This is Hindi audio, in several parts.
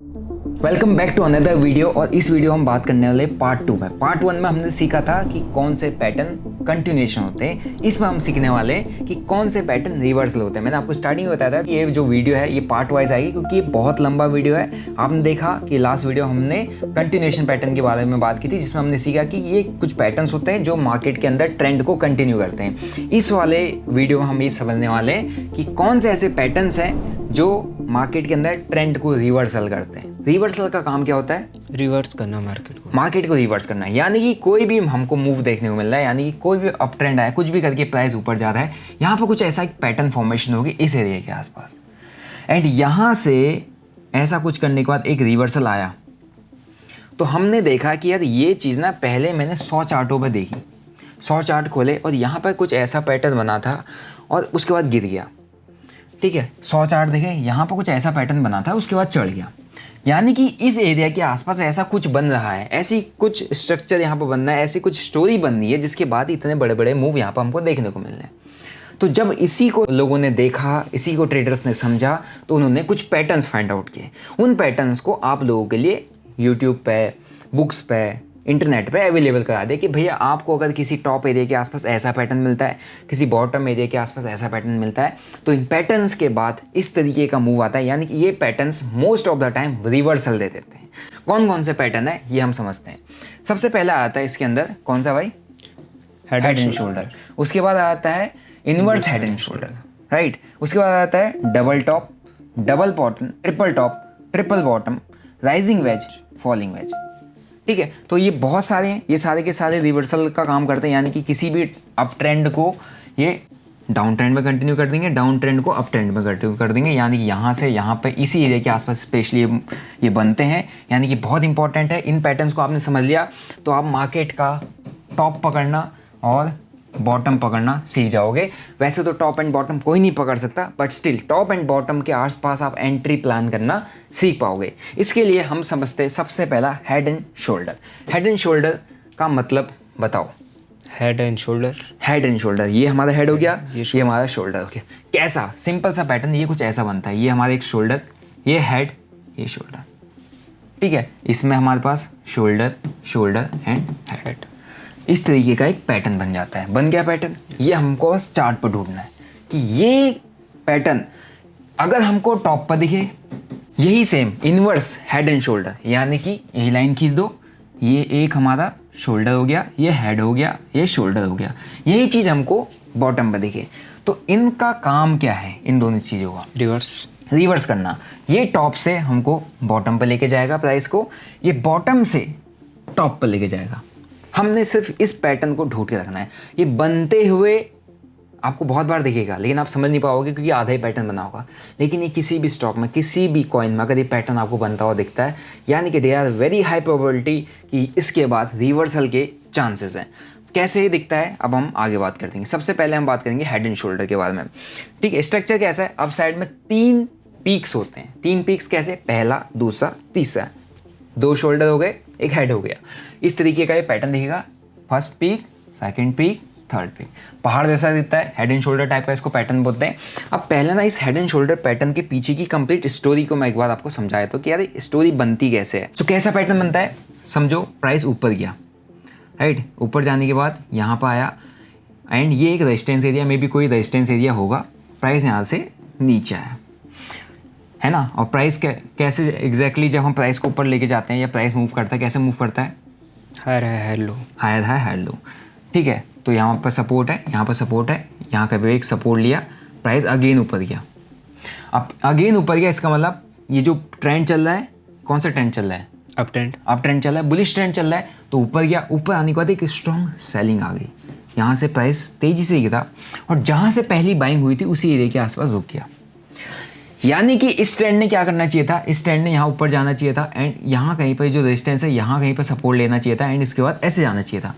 Welcome back to another video. और इस वीडियो हम बात करने वाले पार्ट 2 में। पार्ट 1 में हमने सीखा था कि कौन से पैटर्न कंटिन्यूएशन होते हैं। इसमें हम सीखने वाले हैं कि कौन से पैटर्न रिवर्सल होते हैं। मैंने आपको स्टार्टिंग में बताया था कि ये जो वीडियो है ये पार्ट वाइज आएगी, क्योंकि ये बहुत लंबा वीडियो है। आपने देखा कि लास्ट वीडियो हमने कंटिन्यूएशन पैटर्न के बारे में बात की थी, जिसमें हमने सीखा कि ये कुछ पैटर्न्स होते हैं जो मार्केट के अंदर ट्रेंड को कंटिन्यू करते हैं। इस वाले वीडियो में हम ये समझने वाले हैं कि कौन से ऐसे पैटर्न्स हैं जो मार्केट के अंदर ट्रेंड को रिवर्सल करते हैं। रिवर्सल का काम क्या होता है? रिवर्स करना मार्केट को रिवर्स करना है। यानी कि कोई भी हमको मूव देखने को मिल रहा है, यानी कि कोई भी अप ट्रेंड आया, कुछ भी करके प्राइस ऊपर जा रहा है, यहाँ पर कुछ ऐसा एक पैटर्न फॉर्मेशन होगी इस एरिया के आसपास, एंड यहाँ से ऐसा कुछ करने के बाद एक रिवर्सल आया। तो हमने देखा कि यार ये चीज़ ना पहले मैंने 100 चार्टों पर देखी, 100 चार्ट खोले और यहाँ पर कुछ ऐसा पैटर्न बना था और उसके बाद गिर गया। ठीक है, 100 चार्ट देखे, यहाँ पर कुछ ऐसा पैटर्न बना था, उसके बाद चढ़ गया। यानी कि इस एरिया के आसपास ऐसा कुछ बन रहा है, ऐसी कुछ स्ट्रक्चर यहाँ पर बन रहा है, ऐसी कुछ स्टोरी बन रही है, जिसके बाद इतने बड़े बड़े मूव यहाँ पर हमको देखने को मिल रहे हैं। तो जब इसी को लोगों ने देखा, इसी को ट्रेडर्स ने समझा, तो उन्होंने कुछ पैटर्न्स फाइंड आउट किए। उन पैटर्न्स को आप लोगों के लिए यूट्यूब पे, बुक्स पे, इंटरनेट पे अवेलेबल करा दे कि भैया आपको अगर किसी टॉप एरिया के आसपास ऐसा पैटर्न मिलता है, किसी बॉटम एरिया के आसपास ऐसा पैटर्न मिलता है, तो इन पैटर्न्स के बाद इस तरीके का मूव आता है। यानी कि ये patterns most of the time reversal दे देते हैं। कौन कौन से पैटर्न है ये हम समझते हैं। सबसे पहला आता है इसके अंदर कौन सा भाई? Head and shoulder. उसके बाद आता है inverse head and shoulder, right. उसके बाद आता है double top, double bottom, triple top, triple bottom, rising veg, falling veg. ठीक है, तो ये बहुत सारे हैं, ये सारे के सारे रिवर्सल का काम करते हैं। यानी कि किसी भी अप ट्रेंड को ये डाउन ट्रेंड में कंटिन्यू कर देंगे, डाउन ट्रेंड को अप ट्रेंड में कंटिन्यू कर देंगे। यानी कि यहाँ से यहाँ पे इसी एरिया के आसपास स्पेशली ये बनते हैं। यानी कि बहुत इंपॉर्टेंट है। इन पैटर्न्स को आपने समझ लिया तो आप मार्केट का टॉप पकड़ना और बॉटम पकड़ना सीख जाओगे। वैसे तो टॉप एंड बॉटम कोई नहीं पकड़ सकता, but still top and bottom के आसपास आप एंट्री प्लान करना सीख पाओगे। इसके लिए हम समझते हैं सबसे पहला head and shoulder. Head and shoulder का मतलब बताओ। हेड एंड शोल्डर, ये हमारा हेड हो गया, ये हमारा शोल्डर हो गया। कैसा सिंपल सा पैटर्न, ये कुछ ऐसा बनता है। ये हमारा एक शोल्डर, ये हेड, ये शोल्डर। ठीक है, इसमें हमारे पास शोल्डर एंड हेड, इस तरीके का एक पैटर्न बन जाता है। बन गया पैटर्न। ये हमको बस चार्ट पर ढूंढना है कि ये पैटर्न अगर हमको टॉप पर दिखे, यही same inverse head and shoulder, यानी कि यही लाइन खींच दो, ये एक हमारा शोल्डर हो गया, ये हेड हो गया, ये शोल्डर हो गया, यही चीज़ हमको बॉटम पर दिखे, तो इनका काम क्या है? इन दोनों चीज़ों का रिवर्स करना। ये टॉप से हमको बॉटम पर लेके जाएगा प्राइस को, ये बॉटम से टॉप पर लेके जाएगा। हमने सिर्फ इस पैटर्न को ढूंढ के रखना है। ये बनते हुए आपको बहुत बार दिखेगा, लेकिन आप समझ नहीं पाओगे क्योंकि आधा ही पैटर्न बना होगा। लेकिन ये किसी भी स्टॉक में, किसी भी कॉइन में अगर ये पैटर्न आपको बनता हुआ दिखता है, यानी कि there are very high probability कि इसके बाद रिवर्सल के चांसेस हैं। कैसे ये दिखता है अब हम आगे बात कर देंगे। सबसे पहले हम बात करेंगे हेड एंड शोल्डर के बारे में। ठीक है, स्ट्रक्चर कैसा है? अब साइड में 3 पीक्स होते हैं। 3 पीक्स कैसे? पहला, दूसरा, तीसरा। 2 शोल्डर हो गए, एक हेड हो गया। इस तरीके का ये पैटर्न दिखेगा। First peak, second peak, third peak, पहाड़ जैसा दिखता है। हेड एंड शोल्डर टाइप का इसको पैटर्न बोलते हैं। अब पहले ना इस हेड एंड शोल्डर पैटर्न के पीछे की कंप्लीट स्टोरी को मैं एक बार आपको समझाया तो कि यार स्टोरी बनती कैसे है। तो कैसा पैटर्न बनता है? समझो प्राइस ऊपर गया, राइट। ऊपर जाने के बाद यहाँ पर आया एंड ये एक रेजिस्टेंस एरिया में भी कोई रेजिस्टेंस एरिया होगा। प्राइस यहाँ से नीचे आया, है ना। और प्राइस कैसे एग्जैक्टली जब हम प्राइस को ऊपर लेके जाते हैं या प्राइस मूव करता है, कैसे मूव करता है? हायर है लो, हायर है हायर लो। ठीक है, तो यहाँ पर सपोर्ट है, यहाँ पर सपोर्ट है, यहाँ का भी एक सपोर्ट लिया, प्राइस अगेन ऊपर गया। अब अगेन ऊपर गया, इसका मतलब ये जो ट्रेंड चल रहा है, कौन सा ट्रेंड चल रहा है? अप ट्रेंड चल रहा है, बुलिश ट्रेंड चल रहा है। तो ऊपर गया, ऊपर आने के बाद एक स्ट्रॉन्ग सेलिंग आ गई, यहाँ से प्राइस तेजी से गिरा और जहाँ से पहली बाइंग हुई थी उसी एरिया के आसपास रुक गया। यानी कि इस ट्रेंड ने क्या करना चाहिए था? इस ट्रेंड ने यहाँ ऊपर जाना चाहिए था एंड यहाँ कहीं पर जो रेजिस्टेंस है यहाँ कहीं पर सपोर्ट लेना चाहिए था एंड उसके बाद ऐसे जाना चाहिए था।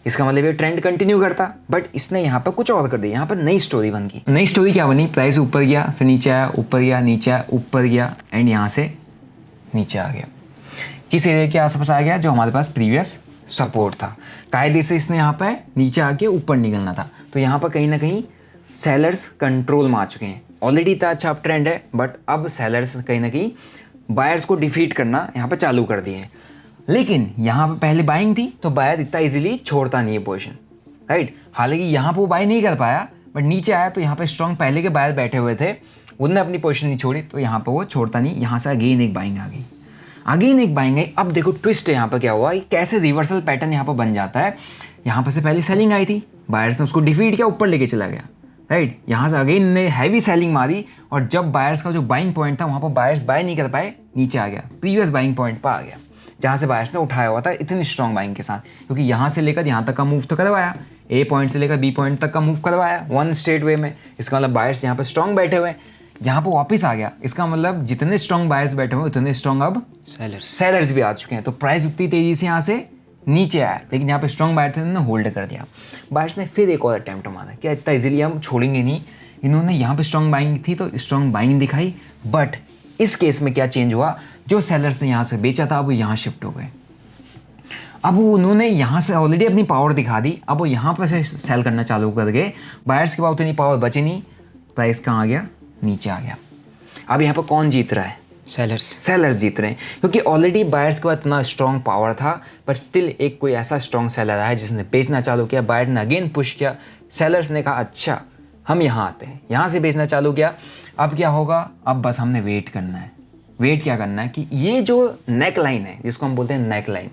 इसका मतलब ये ट्रेंड कंटिन्यू करता, बट इसने यहाँ पर कुछ और कर दिया। यहाँ पर नई स्टोरी बन गई। नई स्टोरी क्या बनी? प्राइस ऊपर गया, फिर नीचे आया, ऊपर गया, नीचे आया, ऊपर गया एंड यहाँ से नीचे आ गया। किस एरिया के आसपास आ गया? जो हमारे पास प्रीवियस सपोर्ट था। कायदे से इसने यहाँ पर नीचे आके ऊपर निकलना था। तो यहाँ पर कहीं ना कहीं सेलर्स कंट्रोल में आ चुके हैं। ऑलरेडी इतना अच्छा अप ट्रेंड है, बट अब सेलर्स कहीं ना कहीं बायर्स को डिफीट करना यहाँ पे चालू कर दिए हैं। लेकिन यहाँ पे पहले बाइंग थी तो बायर इतना इजीली छोड़ता नहीं है पोजीशन, राइट। हालांकि यहाँ पे वो बाय नहीं कर पाया, बट नीचे आया तो यहाँ पे स्ट्रॉन्ग पहले के बायर बैठे हुए थे, उनने अपनी पोजीशन नहीं छोड़ी, तो यहाँ पे वो छोड़ता नहीं। यहाँ से अगेन एक बाइंग आ गई, अगेन एक बाइंग आई। अब देखो ट्विस्ट है यहाँ पर क्या हुआ, कैसे रिवर्सल पैटर्न यहाँ पर बन जाता है। यहाँ पर से पहले सेलिंग आई थी, बायर्स ने उसको डिफीट किया, ऊपर लेके चला गया, राइट। यहाँ से अगेन ने हैवी सेलिंग मारी, और जब बायर्स का जो बाइंग पॉइंट था वहाँ पर बायर्स बाय नहीं कर पाए, नीचे आ गया, प्रीवियस बाइंग पॉइंट पर आ गया जहाँ से बायर्स ने उठाया हुआ था इतनी स्ट्रॉन्ग बाइंग के साथ। क्योंकि यहाँ से लेकर यहाँ तक का मूव तो करवाया, ए पॉइंट से लेकर बी पॉइंट तक का मूव करवाया वन स्ट्रेट वे में। इसका मतलब बायर्स यहाँ पर स्ट्रॉन्ग बैठे हुए हैं, यहाँ पर वापस आ गया। इसका मतलब जितने स्ट्रॉन्ग बायर्स बैठे हुए उतने स्ट्रॉन्ग अब सेलर्स भी आ चुके हैं। तो प्राइस उतनी तेजी से यहाँ से नीचे आया, लेकिन यहाँ पे स्ट्रॉन्ग बायर थे, उन्होंने होल्ड कर दिया। बायर्स ने फिर एक और अटैम्प्ट मारा, क्या इतना इजीली हम छोड़ेंगे नहीं। इन्होंने यहाँ पे स्ट्रॉन्ग बाइंग थी तो स्ट्रॉन्ग बाइंग दिखाई, बट इस केस में क्या चेंज हुआ, जो सेलर्स ने यहाँ से बेचा था अब वो यहाँ शिफ्ट हो गए। अब उन्होंने यहाँ से ऑलरेडी अपनी पावर दिखा दी, अब वो यहाँ पर से सेल करना चालू कर गए। बायर्स के पास उतनी पावर बची नहीं, प्राइस कहाँ आ गया, नीचे आ गया। अब यहाँ पर कौन जीत रहा है, सेलर्स जीत रहे हैं, क्योंकि ऑलरेडी बायर्स के पास इतना स्ट्रॉन्ग पावर था, बट स्टिल एक कोई ऐसा स्ट्रॉन्ग सेलर आया जिसने बेचना चालू किया। बायर ने अगेन पुश किया, सेलर्स ने कहा अच्छा हम यहाँ आते हैं, यहाँ से बेचना चालू किया। अब क्या होगा, अब बस हमने वेट करना है। वेट क्या करना है कि ये जो नेक लाइन है, जिसको हम बोलते हैं नेक लाइन,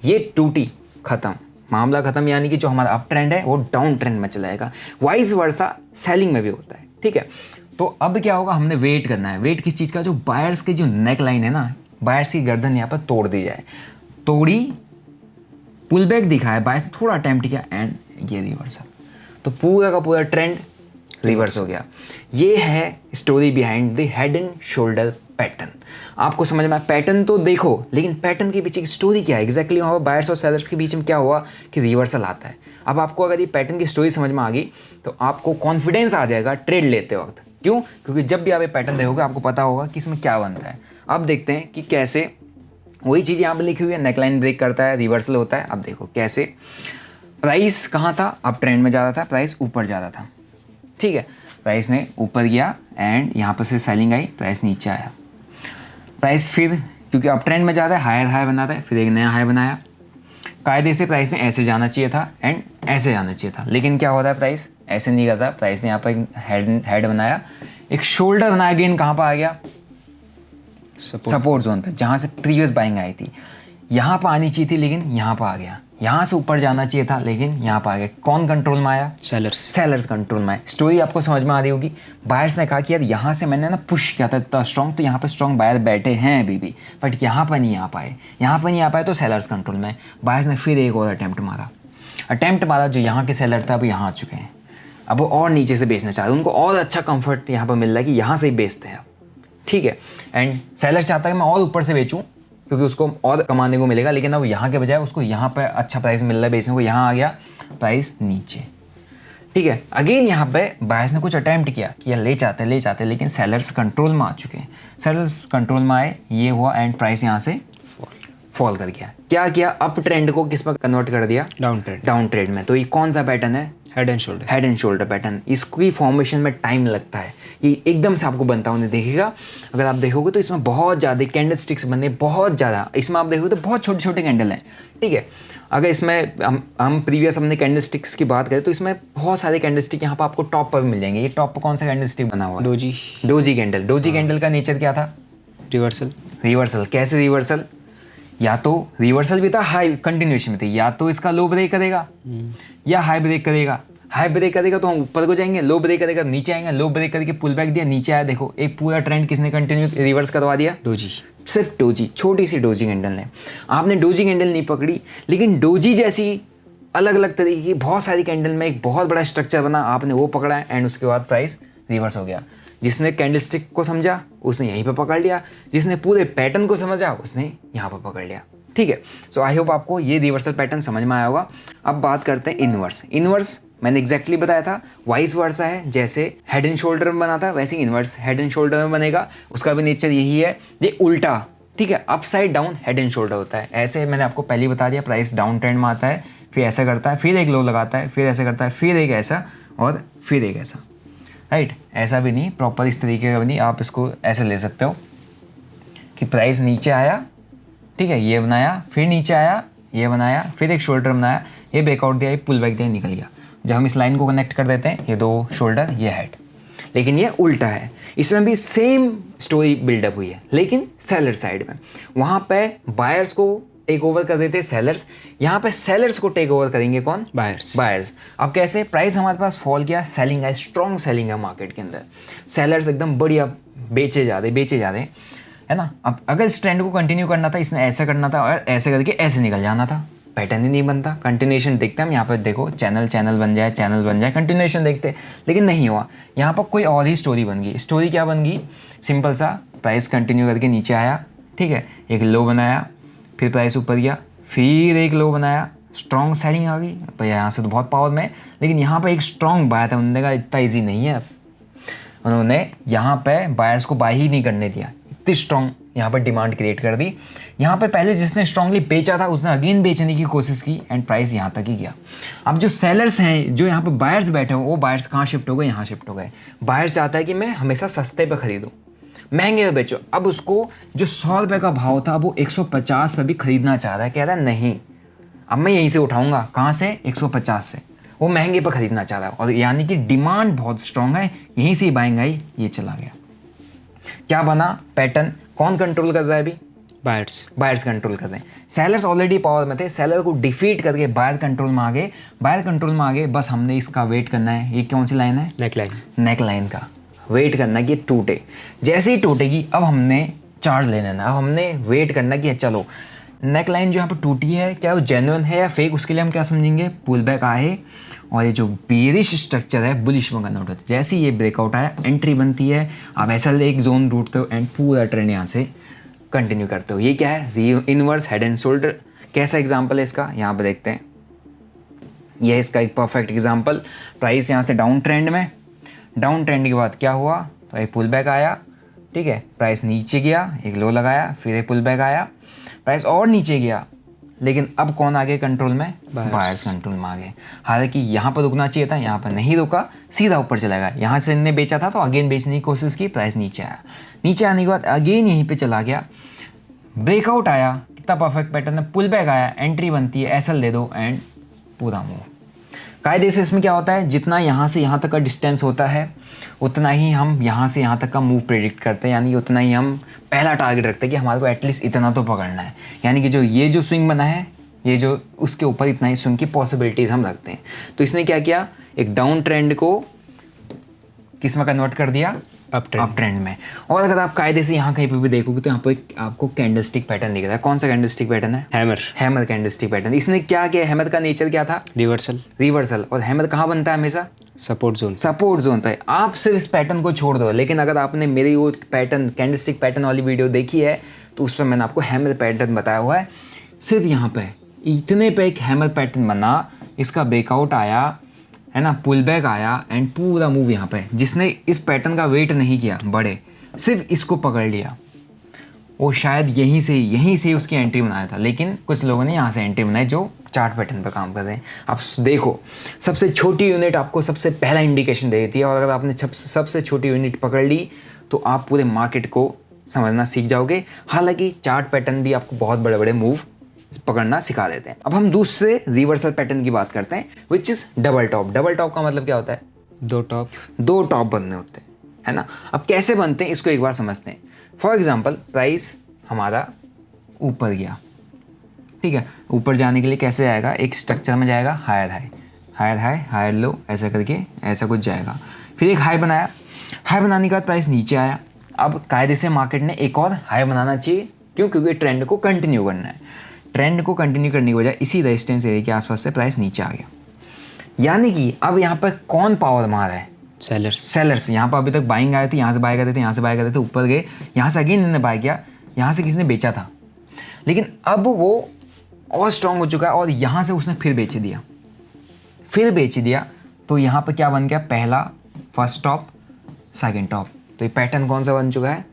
ये टूटी, ख़त्म, मामला ख़त्म। यानी कि जो हमारा अप ट्रेंड है वो डाउन ट्रेंड में चलाएगा। वाइस वर्सा सेलिंग में भी होता है, ठीक है। तो अब क्या होगा, हमने वेट करना है। वेट किस चीज़ का, जो बायर्स की जो नेक लाइन है ना, बायर्स की गर्दन यहाँ पर तोड़ दी जाए। तोड़ी, पुल बैक दिखाया, बायर्स ने थोड़ा अटैम्प्ट किया एंड ये रिवर्सल, तो पूरा का पूरा ट्रेंड रिवर्स हो गया। ये है story behind the head and shoulder pattern. आपको समझ में आया, पैटर्न तो देखो, लेकिन पैटर्न के पीछे की स्टोरी क्या है एग्जैक्टली, वहाँ पर बायर्स और सेलर्स के बीच में क्या हुआ कि रिवर्सल आता है। अब आपको अगर ये पैटर्न की स्टोरी समझ में आ गई तो आपको कॉन्फिडेंस आ जाएगा ट्रेड लेते वक्त। क्यों, क्योंकि जब भी आप ये पैटर्न देखोगे आपको पता होगा कि इसमें क्या बनता है। अब देखते हैं कि कैसे वही चीज़ यहाँ पर लिखी हुई है, नेकलाइन ब्रेक करता है, रिवर्सल होता है। अब देखो कैसे, प्राइस कहाँ था, अब ट्रेंड में जा रहा था, प्राइस ऊपर जा रहा था, ठीक है। प्राइस ने ऊपर गया एंड यहाँ पर से सेलिंग आई, प्राइस नीचे आया। प्राइस फिर क्योंकि अब ट्रेंड में जाता है, हायर हाई बनाता है, फिर एक नया हाई बनाया। कायदे से प्राइस ने ऐसे जाना चाहिए था एंड ऐसे जाना चाहिए था, लेकिन क्या होता है, प्राइस ऐसे नहीं करता। प्राइस ने यहाँ पर एक हेड बनाया, एक शोल्डर बनाया, अगेन कहाँ पर आ गया, सपोर्ट जोन पे, जहाँ से प्रीवियस बाइंग आई थी। यहाँ पर आनी चाहिए थी लेकिन यहाँ पर आ गया। यहाँ से ऊपर जाना चाहिए था लेकिन यहाँ पर आ गया। कौन कंट्रोल में आया, सेलर्स कंट्रोल में आया। स्टोरी आपको समझ में आ रही होगी। बायर्स ने कहा कि यार यहाँ से मैंने ना पुश किया था इतना स्ट्रॉन्ग, तो यहाँ पर स्ट्रॉन्ग बायर बैठे हैं अभी भी, बट यहाँ पर नहीं आ पाए, यहाँ पर नहीं आ पाए, तो सेलर्स कंट्रोल में। बायर्स ने फिर एक और अटैम्प्ट मारा, जो यहाँ के सेलर था अब यहाँ आ चुके हैं। अब वो और नीचे से बेचना चाहते हैं, उनको और अच्छा कंफर्ट यहाँ पर मिल रहा है कि यहाँ से ही बेचते हैं, ठीक है। एंड सेलर चाहता है कि मैं और ऊपर से बेचूं क्योंकि उसको और कमाने को मिलेगा, लेकिन अब यहाँ के बजाय उसको यहाँ पर अच्छा प्राइस मिल रहा है बेचने को, यहाँ आ गया प्राइस नीचे, ठीक है। अगेन यहाँ पे बायर्स ने कुछ अटैम्प्ट किया कि यार ले चाहते, लेकिन सेलर्स कंट्रोल में आ चुके हैं। सेलर्स कंट्रोल में आए, ये हुआ एंड प्राइस यहाँ से फॉल कर गया। क्या किया, अप ट्रेंड को किस पर कन्वर्ट कर दिया, डाउन ट्रेंड में। तो ये कौन सा पैटर्न है, हेड एंड शोल्डर पैटर्न। इसकी फॉर्मेशन में टाइम लगता है, ये एकदम से आपको बनता हुआ देखेगा। अगर आप देखोगे तो इसमें बहुत ज़्यादा कैंडल स्टिक्स बनने, बहुत ज़्यादा। इसमें आप देखोगे तो बहुत छोटे छोटे कैंडल हैं, ठीक है। अगर इसमें हम प्रीवियस हमने कैंडल स्टिक्स की बात करें तो इसमें बहुत सारे कैंडल स्टिक यहाँ पर आपको टॉप पर भी मिल जाएंगे। ये टॉप पर कौन सा कैंडल स्टिक बना हुआ है, डोजी कैंडल। डोजी कैंडल का नेचर क्या था, रिवर्सल। कैसे रिवर्सल, या तो रिवर्सल भी था, हाई कंटिन्यूएशन में थी, या तो इसका लो ब्रेक करेगा या हाई ब्रेक करेगा। हाई ब्रेक करेगा तो हम ऊपर को जाएंगे, लो ब्रेक करेगा तो नीचे आएंगे, लो ब्रेक करके पुल बैक दिया, नीचे आया। देखो एक पूरा ट्रेंड किसने कंटिन्यू रिवर्स करवा दिया, सिर्फ डोजी, छोटी सी डोजी कैंडल ने। आपने डोजी कैंडल नहीं पकड़ी, लेकिन डोजी जैसी अलग अलग तरीके की बहुत सारी कैंडल में एक बहुत बड़ा स्ट्रक्चर बना, आपने वो पकड़ा एंड उसके बाद प्राइस रिवर्स हो गया। जिसने कैंडलस्टिक को समझा उसने यहीं पे पकड़ लिया, जिसने पूरे पैटर्न को समझा उसने यहाँ पर पकड़ लिया, ठीक है। सो आई होप आपको ये रिवर्सल पैटर्न समझ में आया होगा। अब बात करते हैं इनवर्स। इनवर्स मैंने एग्जैक्टली बताया था, वाइस वर्सा है। जैसे हेड एंड शोल्डर में बना था वैसे ही इनवर्स हेड एंड शोल्डर में बनेगा। उसका भी नेचर यही है, ये उल्टा, ठीक है। Upside down head and shoulder होता है। ऐसे मैंने आपको पहले ही बता दिया, प्राइस डाउन ट्रेंड में आता है, फिर ऐसा करता है, फिर एक लो लगाता है, फिर ऐसा करता है, फिर एक ऐसा और फिर एक ऐसा, राइट। ऐसा भी नहीं, प्रॉपर इस तरीके का भी नहीं। आप इसको ऐसे ले सकते हो कि प्राइस नीचे आया, ठीक है, ये बनाया, फिर नीचे आया, ये बनाया, फिर एक शोल्डर बनाया, ये ब्रेकआउट दिया, ये पुल बैक दिया, निकल गया। जब हम इस लाइन को कनेक्ट कर देते हैं, ये 2 शोल्डर, ये हेड, लेकिन ये उल्टा है। इसमें भी सेम स्टोरी बिल्डअप हुई है, लेकिन सेलर साइड में। वहाँ पे बायर्स को टेक ओवर कर देते सेलर्स, यहाँ पे सेलर्स को टेक ओवर करेंगे कौन? बायर्स। अब कैसे? प्राइस हमारे पास फॉल किया, सेलिंग है, स्ट्रॉन्ग सेलिंग है मार्केट के अंदर, सेलर्स एकदम बढ़िया बेचे जा रहे, है ना। अब अगर इस ट्रेंड को कंटिन्यू करना था, इसने ऐसा करना था और ऐसे करके ऐसे निकल जाना था, पैटर्न ही नहीं बनता। कंटिन्यूएशन देखते हम यहाँ पर, देखो चैनल बन जाए, कंटिन्यूएशन देखते, लेकिन नहीं हुआ। यहाँ पर कोई और ही स्टोरी बन गई। स्टोरी क्या बन गई? सिंपल सा, प्राइस कंटिन्यू करके नीचे आया, ठीक है, एक लो बनाया, फिर प्राइस ऊपर गया, फिर एक लो बनाया, स्ट्रॉन्ग सेलिंग आ गई। तो यहाँ से तो बहुत पावर में, लेकिन यहाँ पर एक स्ट्रॉन्ग बाय था, उन्होंने कहा इतना ईजी नहीं है। उन्होंने यहाँ पे बायर्स को बाय ही नहीं करने दिया, इतनी स्ट्रॉन्ग यहाँ पर डिमांड क्रिएट कर दी। यहाँ पे पहले जिसने स्ट्रांगली बेचा था उसने अगेन बेचने की कोशिश की एंड प्राइस यहाँ तक ही गया। अब जो सेलर्स हैं, जो यहाँ पे बायर्स बैठे हो, वो बायर्स कहाँ शिफ्ट हो गए? यहाँ शिफ्ट हो गए। बायर चाहता है कि मैं हमेशा सस्ते पे खरीदूँ, महंगे पे बेचो। अब उसको जो 100 रुपये का भाव था वो 150 पे भी खरीदना चाह रहा है, कह रहा है नहीं अब मैं यहीं से उठाऊँगा। कहाँ से? 150 से। वो महंगे पर खरीदना चाह रहा है, और यानी कि डिमांड बहुत स्ट्रॉन्ग है, यहीं से बाइंग आई, ये चला गया। क्या बना? पैटर्न कौन कंट्रोल कर रहा है अभी? बायर्स कंट्रोल कर रहे हैं। सेलर्स ऑलरेडी पावर में थे, सेलर को डिफीट करके बायर कंट्रोल में आ गए। बस हमने इसका वेट करना है। ये कौन सी लाइन है? नेक लाइन का वेट करना है कि टूटे। जैसे ही टूटेगी अब हमने चार्ज ले लेना। अब हमने वेट करना कि चलो नेक लाइन जो यहाँ पर टूटी है, क्या वो जेन्युइन है या फेक? उसके लिए हम क्या समझेंगे? पुल बैक आए और ये जो बेरिश स्ट्रक्चर है बुलिश में कन्वर्ट होता है। जैसे ही ये ब्रेकआउट आया, एंट्री बनती है, आप ऐसा एक जोन ढूंढते हो एंड पूरा ट्रेंड यहाँ से कंटिन्यू करते हो। ये क्या है? Inverse head and shoulder. कैसा एग्जांपल है इसका? यहाँ पर देखते हैं। यह इसका एक परफेक्ट एग्जांपल। प्राइस यहाँ से डाउन ट्रेंड में, डाउन ट्रेंड के बाद क्या हुआ? तो एक पुल बैक आया, ठीक है, प्राइस नीचे गया, एक लो लगाया, फिर एक पुल बैक आया, प्राइस और नीचे गया, लेकिन अब कौन आ गए कंट्रोल में? बायर्स कंट्रोल में आ गए। हालांकि यहाँ पर रुकना चाहिए था, यहाँ पर नहीं रुका, सीधा ऊपर चला गया। यहाँ से इनने बेचा था तो अगेन बेचने की कोशिश की, प्राइस नीचे आया। नीचे आने के बाद अगेन यहीं पे चला गया, ब्रेकआउट आया, कितना परफेक्ट पैटर्न है, पुल बैक आया, एंट्री बनती है, एसएल दे दो एंड पूरा मूव। कायदे से इसमें क्या होता है? जितना यहाँ से यहाँ तक का डिस्टेंस होता है उतना ही हम यहाँ से यहाँ तक का मूव प्रेडिक्ट करते हैं, यानी उतना ही हम पहला टारगेट रखते हैं कि हमारे को एटलीस्ट इतना तो पकड़ना है। यानी कि जो ये जो स्विंग बना है, ये जो उसके ऊपर इतना ही स्विंग की पॉसिबिलिटीज़ हम रखते हैं। तो इसने क्या किया? एक डाउन ट्रेंड को किस में कन्वर्ट कर दिया? अप ट्रेंड में। और अगर आप कायदे से यहाँ कहीं पे भी देखोगे तो यहाँ पर आपको कैंडलस्टिक पैटर्न दिख रहा है। कौन सा कैंडलस्टिक पैटर्न है? Hammer candlestick pattern. इसने क्या किया? हैमर का नेचर क्या था? रिवर्सल। और हैमर कहाँ बनता है हमेशा? सपोर्ट जोन पे। आप सिर्फ इस पैटर्न को छोड़ दो, लेकिन अगर आपने मेरी वो पैटर्न कैंडलस्टिक पैटर्न वाली वीडियो देखी है तो उस पर मैंने आपको हैमर पैटर्न बताया हुआ है। सिर्फ यहाँ पे इतने पे एक हैमर पैटर्न बना, इसका ब्रेकआउट आया, है ना, पुल बैक आया एंड पूरा मूव यहाँ पे। जिसने इस पैटर्न का वेट नहीं किया बड़े, सिर्फ इसको पकड़ लिया, वो शायद यहीं से उसकी एंट्री बनाया था। लेकिन कुछ लोगों ने यहाँ से एंट्री बनाई जो चार्ट पैटर्न पर काम कर रहे हैं। आप देखो, सबसे छोटी यूनिट आपको सबसे पहला इंडिकेशन दे देती है, और अगर आपने सबसे छोटी यूनिट पकड़ ली तो आप पूरे मार्केट को समझना सीख जाओगे। हालांकि चार्ट पैटर्न भी आपको बहुत बड़े बड़े मूव पकड़ना सिखा देते हैं। अब हम दूसरे रिवर्सल पैटर्न की बात करते हैं, which is double top. Double top का मतलब क्या होता है? दो टॉप बनने होते हैं, है ना। अब कैसे बनते हैं इसको एक बार समझते हैं। फॉर एग्जाम्पल, प्राइस हमारा ऊपर गया, ठीक है, ऊपर जाने के लिए कैसे आएगा? एक स्ट्रक्चर में जाएगा, हायर लो, ऐसा करके ऐसा कुछ जाएगा। फिर एक हाई बनाया, हाई बनाने के बाद प्राइस नीचे आया। अब कायदे से मार्केट ने एक और हाई बनाना चाहिए, क्यों? क्योंकि ट्रेंड को कंटिन्यू करना है। ट्रेंड को कंटिन्यू करने की वजह इसी रेजिस्टेंस एरिया के आसपास से प्राइस नीचे आ गया। यानी कि अब यहाँ पर कौन पावर मार है? सेलर्स। यहाँ पर अभी तक बाइंग आए थे, यहाँ से बाय करते थे, यहाँ से बाय करते थे, ऊपर गए, यहाँ से अगेन इन्होंने बाय किया, यहाँ से किसी ने बेचा था, लेकिन अब वो और स्ट्रॉन्ग हो चुका है और यहाँ से उसने फिर बेच दिया। तो यहाँ पर क्या बन गया? पहला फर्स्ट टॉप, सेकंड टॉप। तो ये पैटर्न कौन सा बन चुका है?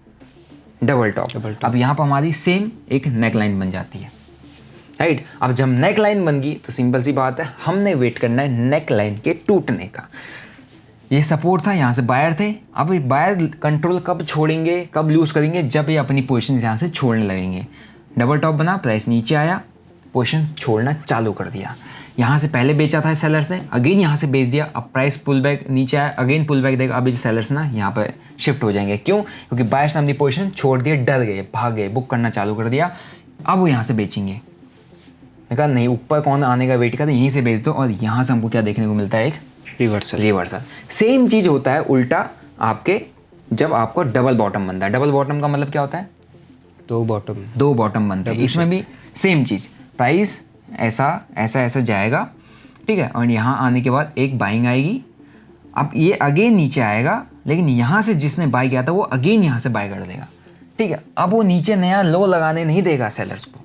Double top. अब यहाँ पर हमारी सेम एक नेक लाइन बन जाती है, राइट। अब जब नेक लाइन बन गई तो सिंपल सी बात है, हमने वेट करना है नेक लाइन के टूटने का। ये सपोर्ट था, यहाँ से बायर थे। अब ये बायर कंट्रोल कब छोड़ेंगे, कब लूज़ करेंगे, जब ये अपनी पोजीशन यहाँ से छोड़ने लगेंगे। डबल टॉप बना, प्राइस नीचे आया, पोजीशन छोड़ना चालू कर दिया। यहाँ से पहले बेचा था सेलर्स ने, अगेन यहाँ से बेच दिया, अब प्राइस पुल बैक नीचे आया, अगेन पुल बैक देगा। अब सेलर्स ना यहाँ पर शिफ्ट हो जाएंगे। क्यों? क्योंकि बायर्स ने अपनी पोजीशन छोड़ दिया, डर गए, भाग गए, बुक करना चालू कर दिया। अब वो यहाँ से बेचेंगे। कहा नहीं, ऊपर कौन आने का वेट करते, यहीं से बेच दो। और यहाँ से हमको क्या देखने को मिलता है, एक रिवर्सल। सेम चीज़ होता है उल्टा आपके, जब आपको डबल बॉटम बनता है। डबल बॉटम का मतलब क्या होता है? दो बॉटम बनते हैं। इसमें भी सेम चीज़, प्राइस ऐसा जाएगा, ठीक है, और यहाँ आने के बाद एक बाइंग आएगी। अब ये अगेन नीचे आएगा, लेकिन यहाँ से जिसने बाई किया था वो अगेन यहाँ से बाई कर देगा, ठीक है। अब वो नीचे नया लो लगाने नहीं देगा सेलर्स को,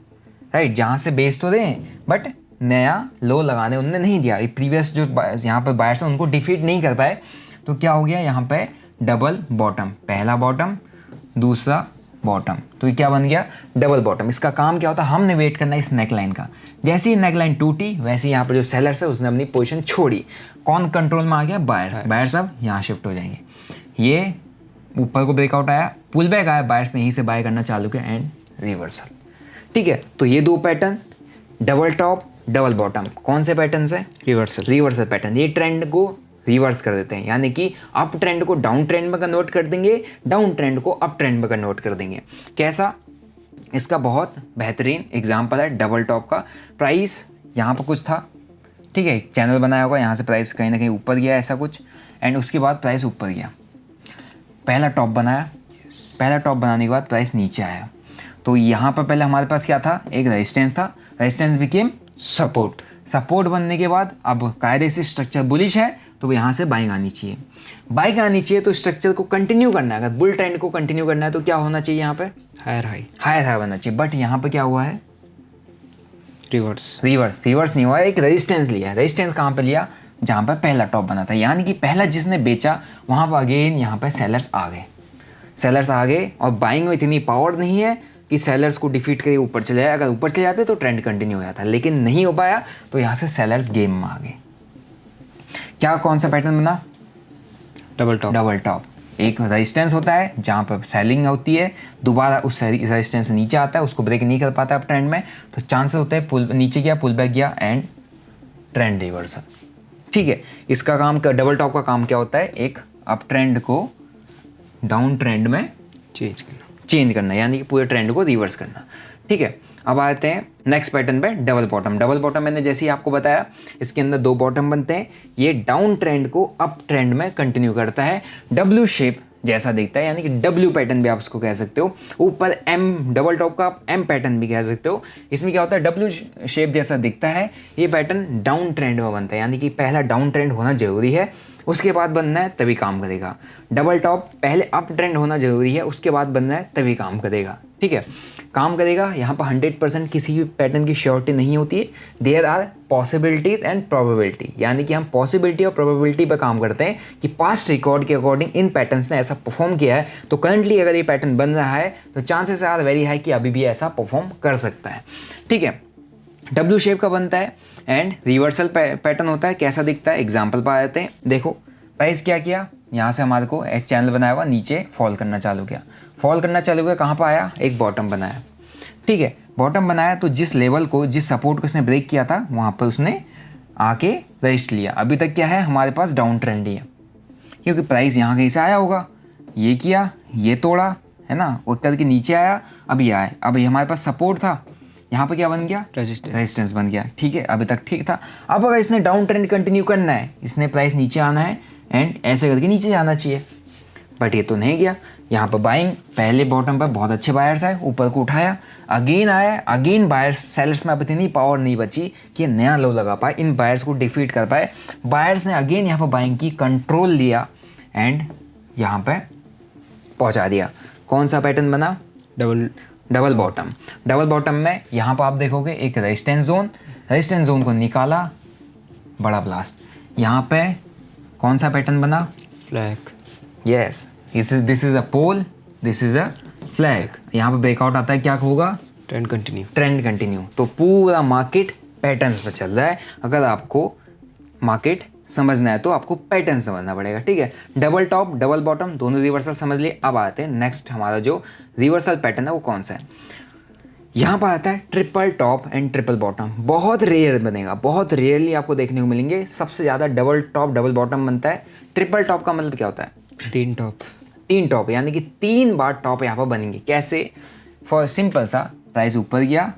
राइट। जहाँ से बेच तो दें, बट नया लो लगाने उन्होंने नहीं दिया। ये प्रीवियस जो यहाँ पे बायर्स हैं उनको डिफीट नहीं कर पाए, तो क्या हो गया यहाँ पे डबल बॉटम, पहला बॉटम, दूसरा बॉटम, तो ये क्या बन गया? Double bottom. इसका काम क्या होता है? हमने वेट करना है इस नेकलाइन का। जैसे ही नेकलाइन टूटी, वैसे ही यहाँ पर जो सेलर्स है उसने अपनी पोजीशन छोड़ी। कौन कंट्रोल में आ गया? बायर्स। बायर्स अब यहाँ शिफ्ट हो जाएंगे। ये ऊपर को ब्रेकआउट आया, पुल बैक आया, बायर्स ने यहीं से बाय करना चालू किया एंड रिवर्सल, ठीक है। तो ये दो pattern, double top, double bottom, कौन से पैटर्न है? Reversal pattern. ये ट्रेंड को रिवर्स कर देते हैं, यानी कि अप ट्रेंड को डाउन ट्रेंड में कन्वर्ट कर देंगे, डाउन ट्रेंड को अप ट्रेंड में कन्वर्ट कर देंगे। कैसा? इसका बहुत बेहतरीन एग्जांपल है डबल टॉप का। प्राइस यहाँ पर कुछ था, ठीक है, चैनल बनाया होगा, यहाँ से प्राइस कहीं ना कहीं ऊपर गया ऐसा कुछ, एंड उसके बाद प्राइस ऊपर गया, पहला टॉप बनाया, पहला टॉप बनाने के बाद प्राइस नीचे आया। तो यहाँ पर पहले हमारे पास क्या था? एक रेजिस्टेंस था, रेजिस्टेंस बिकेम सपोर्ट। सपोर्ट बनने के बाद अब कायदे से स्ट्रक्चर बुलिश है, तो यहाँ से बाइंग आनी चाहिए। बाइंग आनी चाहिए तो स्ट्रक्चर को कंटिन्यू करना है। अगर बुल ट्रेंड को कंटिन्यू करना है तो क्या होना चाहिए? यहाँ पे हायर बनना चाहिए। बट यहाँ पे क्या हुआ है? रिवर्स नहीं हुआ, एक रेजिस्टेंस लिया। रेजिस्टेंस कहाँ पे लिया? जहाँ पर पहला टॉप बना था, यानी कि पहला जिसने बेचा वहाँ पर अगेन यहाँ पर सेलर्स आ गए और बाइंग में इतनी पावर नहीं है कि सेलर्स को डिफीट करके ऊपर चले जाए। अगर ऊपर चले जाते तो ट्रेंड कंटिन्यू हो जाता, लेकिन नहीं हो पाया, तो यहाँ से सेलर्स गेम में आ गए। क्या, कौन सा पैटर्न बना? Double top. एक रेजिस्टेंस होता है जहाँ पर सेलिंग होती है, दोबारा उस रेजिस्टेंस से नीचे आता है, उसको ब्रेक नहीं कर पाता अब ट्रेंड में, तो चांसेस होते हैं पुल नीचे गया, पुल बैक गया एंड ट्रेंड रिवर्सल, ठीक है। इसका काम, डबल टॉप का काम क्या होता है? एक अप ट्रेंड को डाउन ट्रेंड में चेंज करना, यानी कि पूरे ट्रेंड को रिवर्स करना, ठीक है। अब आते हैं नेक्स्ट पैटर्न पे, डबल बॉटम। डबल बॉटम मैंने जैसे ही आपको बताया, इसके अंदर दो बॉटम बनते हैं। ये डाउन ट्रेंड को अप ट्रेंड में कंटिन्यू करता है, डब्ल्यू शेप जैसा दिखता है, यानी कि डब्ल्यू पैटर्न भी आप उसको कह सकते हो। ऊपर एम, डबल टॉप का आप एम पैटर्न भी कह सकते हो। इसमें क्या होता है? डब्ल्यू शेप जैसा दिखता है। ये पैटर्न डाउन ट्रेंड में बनता है, यानी कि पहला डाउन ट्रेंड होना जरूरी है, उसके बाद बनना है तभी काम करेगा। डबल टॉप पहले अप ट्रेंड होना जरूरी है, उसके बाद बनना है तभी काम करेगा, ठीक है, काम करेगा। यहाँ पर 100% किसी भी पैटर्न की श्योरिटी नहीं होती है। There are possibilities and probability, यानी कि हम पॉसिबिलिटी और प्रोबेबिलिटी पर काम करते हैं कि पास्ट रिकॉर्ड के अकॉर्डिंग इन पैटर्न्स ने ऐसा परफॉर्म किया है, तो करंटली अगर ये पैटर्न बन रहा है तो चांसेस आर वेरी हाई कि अभी भी ऐसा परफॉर्म कर सकता है, ठीक है। डब्ल्यू शेप का बनता है एंड रिवर्सल पैटर्न होता है। कैसा दिखता है? एग्जाम्पल पर आ जाते हैं। देखो प्राइस क्या किया, यहाँ से हमारे को एस चैनल बनाया हुआ, नीचे फॉल करना चालू किया, कहाँ पर आया? एक बॉटम बनाया, ठीक है। बॉटम बनाया तो जिस लेवल को, जिस सपोर्ट को उसने ब्रेक किया था, वहाँ पर उसने आके रेस्ट लिया। अभी तक क्या है हमारे पास? डाउन ट्रेंड ही है, क्योंकि प्राइस यहाँ कहीं से आया होगा, ये किया, ये तोड़ा, है ना, वो करके नीचे आया, अब ये आया। अब ये हमारे पास सपोर्ट था, यहाँ पर क्या बन गया? रेजिस्टेंस बन गया, ठीक है, अभी तक ठीक था। अब अगर इसने डाउन ट्रेंड कंटिन्यू करना है, इसने प्राइस नीचे आना है एंड ऐसे करके नीचे जाना चाहिए, बट ये तो नहीं गया। यहाँ पर बाइंग, पहले बॉटम पर बहुत अच्छे बायर्स आए, ऊपर को उठाया, अगेन आया, अगेन बायर्स, सेलर्स में अब इतनी पावर नहीं बची कि नया लो लगा पाए, इन बायर्स को डिफीट कर पाए। बायर्स ने अगेन यहाँ पर बाइंग की, कंट्रोल लिया एंड यहाँ पर पहुँचा दिया। कौन सा पैटर्न बना? Double bottom. डबल बॉटम में यहाँ पर आप देखोगे एक रेजिस्टेंस जोन को निकाला, बड़ा ब्लास्ट। यहाँ पे कौन सा पैटर्न बना? Flag. Yes, this is a pole, this is a flag. यहाँ पे ब्रेकआउट आता है, क्या होगा? Trend continue. तो पूरा मार्केट पैटर्न्स पे चल रहा है। अगर आपको मार्केट समझना है तो आपको पैटर्न समझना पड़ेगा, ठीक है। डबल टॉप डबल बॉटम दोनों रिवर्सल समझ लिए। अब आते हैं नेक्स्ट, हमारा जो रिवर्सल पैटर्न है वो कौन सा है। यहाँ पर आता है triple top and triple bottom. बहुत रेयर बनेगा, बहुत रेयरली आपको देखने को मिलेंगे। सबसे ज़्यादा डबल टॉप डबल बॉटम बनता है। ट्रिपल टॉप का मतलब क्या होता है? 3 टॉप। 3 टॉप, यानी कि 3 बार टॉप यहाँ पर बनेंगे। कैसे? फॉर सिंपल सा, प्राइस ऊपर गया,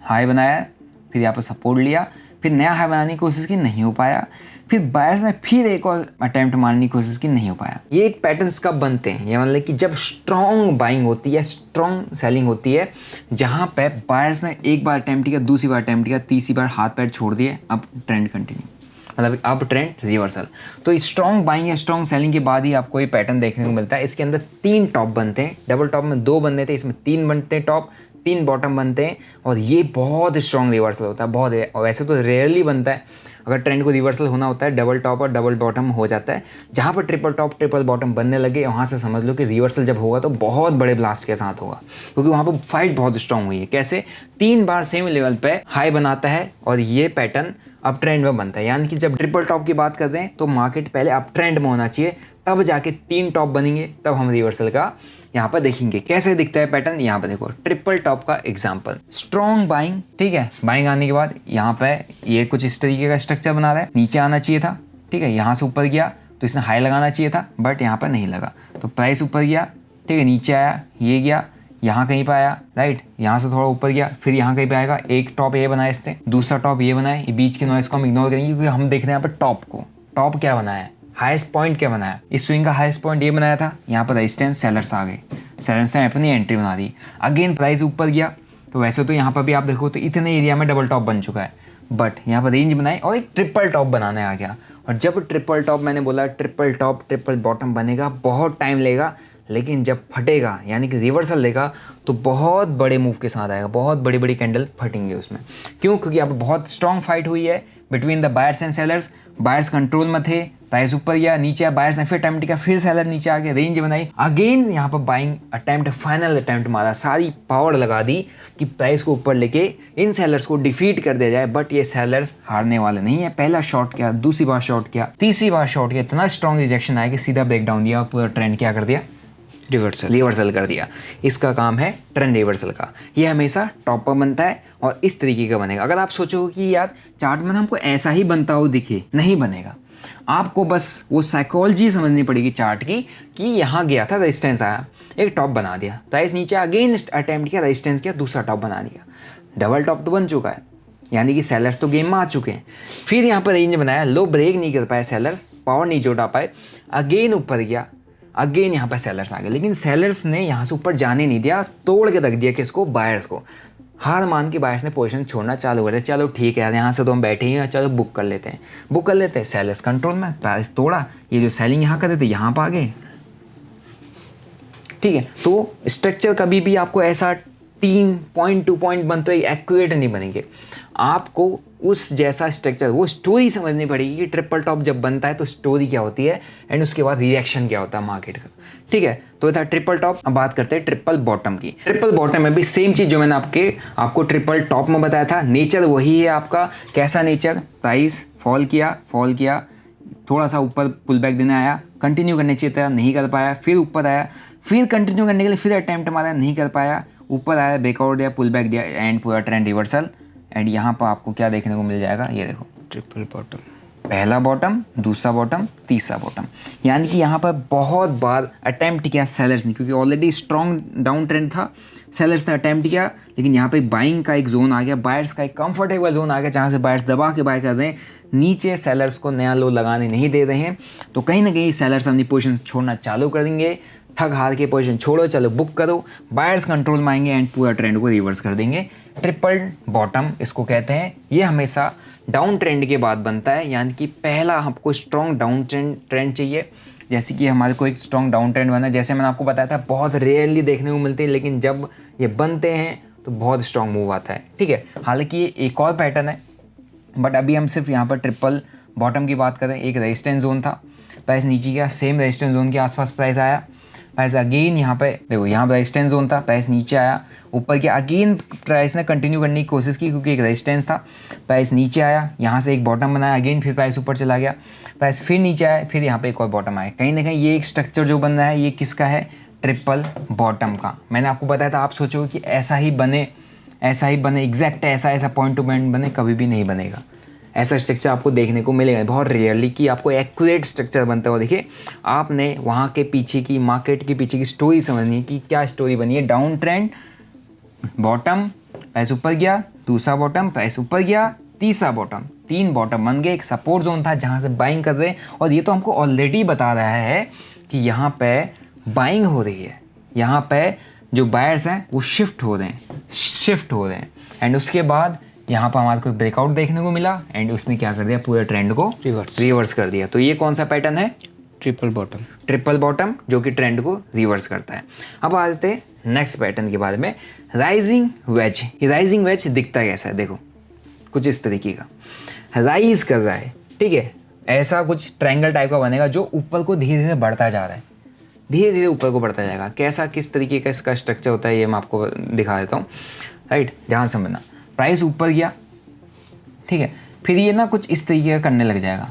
हाई बनाया, फिर यहाँ पर सपोर्ट लिया, फिर नया हाई बनाने की कोशिश की, नहीं हो पाया, फिर बायर्स ने फिर एक और अटैम्प्ट मारने की कोशिश की, नहीं हो पाया। ये पैटर्न्स कब बनते हैं? ये मतलब कि जब स्ट्रॉन्ग बाइंग होती है, स्ट्रॉन्ग सेलिंग होती है, जहाँ पे बायर्स ने एक बार अटैम्प्ट किया, दूसरी बार अटैम्प्ट किया, तीसरी बार हाथ पैर छोड़ दिए, अब ट्रेंड कंटिन्यू, मतलब अब ट्रेंड रिवर्सल। तो स्ट्रॉन्ग बाइंग या स्ट्रॉन्ग सेलिंग के बाद ही आपको ये पैटर्न देखने को मिलता है। इसके अंदर 3 टॉप बनते हैं। डबल टॉप में 2 बनते थे, इसमें 3 बनते हैं टॉप, 3 बॉटम बनते हैं, और ये बहुत स्ट्रॉन्ग रिवर्सल होता है, बहुत। और वैसे तो रेयरली बनता है। अगर ट्रेंड को रिवर्सल होना होता है, डबल टॉप और डबल बॉटम हो जाता है। जहाँ पर ट्रिपल टॉप ट्रिपल बॉटम बनने लगे, वहाँ से समझ लो कि रिवर्सल जब होगा तो बहुत बड़े ब्लास्ट के साथ होगा, क्योंकि वहाँ पर फाइट बहुत स्ट्रॉन्ग हुई है। कैसे? 3 बार सेम लेवल पे हाई बनाता है और ये पैटर्न अप ट्रेंड में बनता है। यानी कि जब ट्रिपल टॉप की बात करते हैं तो मार्केट पहले अप ट्रेंड में होना चाहिए, तब जाके 3 टॉप बनेंगे, तब हम रिवर्सल का यहाँ पर देखेंगे। कैसे दिखता है पैटर्न? यहाँ पर देखो, ट्रिपल टॉप का एग्जांपल, स्ट्रॉन्ग बाइंग, ठीक है। बाइंग आने के बाद यहाँ पे ये कुछ इस तरीके का स्ट्रक्चर बना रहा है, नीचे आना चाहिए था, ठीक है। यहाँ से ऊपर गया तो इसने हाई लगाना चाहिए था, बट यहाँ पर नहीं लगा, तो प्राइस ऊपर गया, ठीक है, नीचे आया, ये गया, यहाँ कहीं पे आया, राइट, यहाँ से थोड़ा ऊपर गया, फिर यहाँ कहीं पे आएगा। एक टॉप ये बनाया इसने, दूसरा टॉप ये बनाया, ये बीच के नॉइस को हम इग्नोर करेंगे, क्योंकि हम देख रहे हैं यहाँ पर टॉप को। टॉप क्या बनाया है? हाईएस्ट पॉइंट क्या बनाया? इस स्विंग का हाईएस्ट पॉइंट ये बनाया था। यहाँ पर रेजिस्टेंस, सेलर्स आ गए, सेलर्स ने अपनी एंट्री बना दी। अगेन प्राइस ऊपर गया, तो वैसे तो यहाँ पर भी आप देखो तो इतने एरिया में डबल टॉप बन चुका है, बट यहाँ पर रेंज बनाई और एक ट्रिपल टॉप बनाने आ गया। और जब ट्रिपल टॉप, मैंने बोला ट्रिपल टॉप ट्रिपल बॉटम बनेगा, बहुत टाइम लेगा, लेकिन जब फटेगा यानी कि रिवर्सल लेगा तो बहुत बड़े मूव के साथ आएगा, बहुत बड़ी बड़ी कैंडल फटेंगे उसमें। क्यों? क्योंकि अब बहुत स्ट्रॉन्ग फाइट हुई है between the buyers and sellers. Buyers control में थे, प्राइस ऊपर गया, नीचे आया, बायर्स ने फिर अटैम्प्ट किया, फिर सेलर नीचे आके रेंज बनाई, अगेन यहाँ पर बाइंग अटैम्प्ट, फाइनल अटैम्प्ट मारा, सारी पावर लगा दी कि प्राइस को ऊपर लेके इन सेलर्स को डिफीट कर दिया जाए। बट ये सेलर्स हारने वाले नहीं है। पहला शॉट किया, दूसरी बार शॉट किया, तीसरी बार शॉट किया, इतना स्ट्रॉन्ग रिजेक्शन आया कि सीधा ब्रेकडाउन दिया और पूरा ट्रेंड क्या कर दिया? रिवर्सल कर दिया। इसका काम है ट्रेंड रिवर्सल का। ये हमेशा टॉप पर बनता है और इस तरीके का बनेगा। अगर आप सोचोगे कि यार चार्ट में हमको ऐसा ही बनता हो दिखे, नहीं बनेगा। आपको बस वो साइकोलॉजी समझनी पड़ेगी चार्ट की कि यहाँ गया था, रेजिस्टेंस आया, एक टॉप बना दिया, प्राइस नीचे अगेन अटेम्प्ट किया, रेजिस्टेंस किया, दूसरा टॉप बना दिया, डबल टॉप तो बन चुका है, यानी कि सेलर्स तो गेम में आ चुके हैं। फिर यहाँ पर रेंज बनाया, लो ब्रेक नहीं कर पाए सेलर्स, पावर नहीं जोड़ा पाए, अगेन ऊपर गया, अगेन यहाँ पर सेलर्स आ गए, लेकिन सेलर्स ने यहाँ से ऊपर जाने नहीं दिया, तोड़ के रख दिया किसको? बायर्स को। हार मान के बायर्स ने पोजीशन छोड़ना चालू कर दिया। चलो ठीक है यार, यहाँ से तो हम बैठे ही हैं, चलो बुक कर लेते हैं। सेलर्स कंट्रोल में, प्राइस तोड़ा, ये जो सेलिंग यहाँ कर देते यहाँ पर आ गए, ठीक है। तो स्ट्रक्चर कभी भी आपको ऐसा 3 पॉइंट 2 पॉइंट बनते ही एक्यूरेट नहीं बनेंगे। आपको उस जैसा स्ट्रक्चर, वो स्टोरी समझनी पड़ेगी कि ट्रिपल टॉप जब बनता है तो स्टोरी क्या होती है एंड उसके बाद रिएक्शन क्या होता है मार्केट का, ठीक है। तो ये था ट्रिपल टॉप। अब बात करते हैं ट्रिपल बॉटम की। ट्रिपल बॉटम में भी सेम चीज़ जो मैंने आपको ट्रिपल टॉप में बताया था, नेचर वही है आपका। कैसा नेचर? प्राइस फॉल किया, थोड़ा सा ऊपर पुल बैक देने आया, कंटिन्यू करने चाहिए था, नहीं कर पाया, फिर ऊपर आया, फिर कंटिन्यू करने के लिए फिर अटैम्प्ट मारा, नहीं कर पाया, ऊपर आया, ब्रेकआउट दिया, पुल बैक दिया, एंड पूरा ट्रेंड रिवर्सल। एंड यहाँ पर आपको क्या देखने को मिल जाएगा? ये देखो, ट्रिपल बॉटम, पहला बॉटम, दूसरा बॉटम, तीसरा बॉटम। यानी कि यहाँ पर बहुत बार अटैम्प्ट किया सेलर्स ने, क्योंकि ऑलरेडी स्ट्रॉन्ग डाउन ट्रेंड था, सेलर्स ने अटैम्प्ट किया, लेकिन यहाँ पे बाइंग का एक जोन आ गया, बायर्स का एक कंफर्टेबल जोन आ गया, जहाँ से बायर्स दबा के बाय कर रहे हैं, नीचे सेलर्स को नया लो लगाने नहीं दे रहे हैं। तो कहीं ना कहीं सेलर्स अपनी पोजीशन छोड़ना चालू कर देंगे, थक हार के पोजीशन छोड़ो, चलो बुक करो, बायर्स कंट्रोल में आएंगे एंड पूरा ट्रेंड को रिवर्स कर देंगे। ट्रिपल बॉटम इसको कहते हैं। ये हमेशा डाउन ट्रेंड के बाद बनता है, यानी कि पहला आपको स्ट्रॉन्ग डाउन ट्रेंड चाहिए। जैसे कि हमारे को एक स्ट्रॉन्ग डाउन ट्रेंड बना, जैसे मैंने आपको बताया था, बहुत रेयरली देखने को मिलते हैं, लेकिन जब ये बनते हैं तो बहुत स्ट्रॉन्ग मूव आता है, ठीक है। हालांकि ये एक और पैटर्न है, बट अभी हम सिर्फ यहाँ पर ट्रिपल बॉटम की बात करें। एक रेजिस्टेंस जोन था, प्राइस नीचे गया, सेम रेजिस्टेंस जोन के आसपास प्राइस आया, प्राइस अगेन यहाँ पे देखो, यहाँ पर रेजिस्टेंस जोन था, प्राइस नीचे आया, ऊपर गया, अगेन प्राइस ने कंटिन्यू करने की कोशिश की क्योंकि एक रेजिस्टेंस था, प्राइस नीचे आया, यहाँ से एक बॉटम बनाया, अगेन फिर प्राइस ऊपर चला गया, प्राइस फिर नीचे आया, फिर यहाँ पे एक और बॉटम आया। कहीं ना कहीं ये एक स्ट्रक्चर जो बन रहा है ये किसका है, ट्रिपल बॉटम का। मैंने आपको बताया था, आप सोचोगे कि ऐसा ही बने एग्जैक्ट ऐसा पॉइंट टू पॉइंट बने, कभी भी नहीं बनेगा। ऐसा स्ट्रक्चर आपको देखने को मिलेगा बहुत रेयरली कि आपको एक्यूरेट स्ट्रक्चर बनता हो। देखिए, आपने वहाँ के पीछे की, मार्केट के पीछे की स्टोरी समझनी है कि क्या स्टोरी बनी है। डाउन ट्रेंड, बॉटम, प्राइस ऊपर गया, दूसरा बॉटम, प्राइस ऊपर गया, तीसरा बॉटम, 3 बॉटम बन गए, एक सपोर्ट जोन था जहाँ से बाइंग कर रहे हैं। और ये तो हमको ऑलरेडी बता रहा है कि यहाँ पे बाइंग हो रही है, यहाँ पे जो बायर्स हैं वो शिफ्ट हो रहे हैं। एंड उसके बाद यहाँ पर हमारे को ब्रेकआउट देखने को मिला एंड उसने क्या कर दिया, पूरे ट्रेंड को रिवर्स कर दिया। तो ये कौन सा पैटर्न है, ट्रिपल बॉटम, जो कि ट्रेंड को रिवर्स करता है। अब आ जाते हैं नेक्स्ट पैटर्न के बारे में, राइजिंग वेज। ये राइजिंग वेज दिखता कैसा है, देखो कुछ इस तरीके का राइज कर रहा है, ठीक है, ऐसा कुछ ट्रायंगल टाइप का बनेगा जो ऊपर को धीरे धीरे बढ़ता जा रहा है, धीरे धीरे ऊपर को बढ़ता जाएगा। कैसा, किस तरीके का इसका स्ट्रक्चर होता है ये मैं आपको दिखा देता हूँ, राइट। ध्यान समझना, प्राइस ऊपर गया, ठीक है, फिर ये ना कुछ इस तरीके का करने लग जाएगा,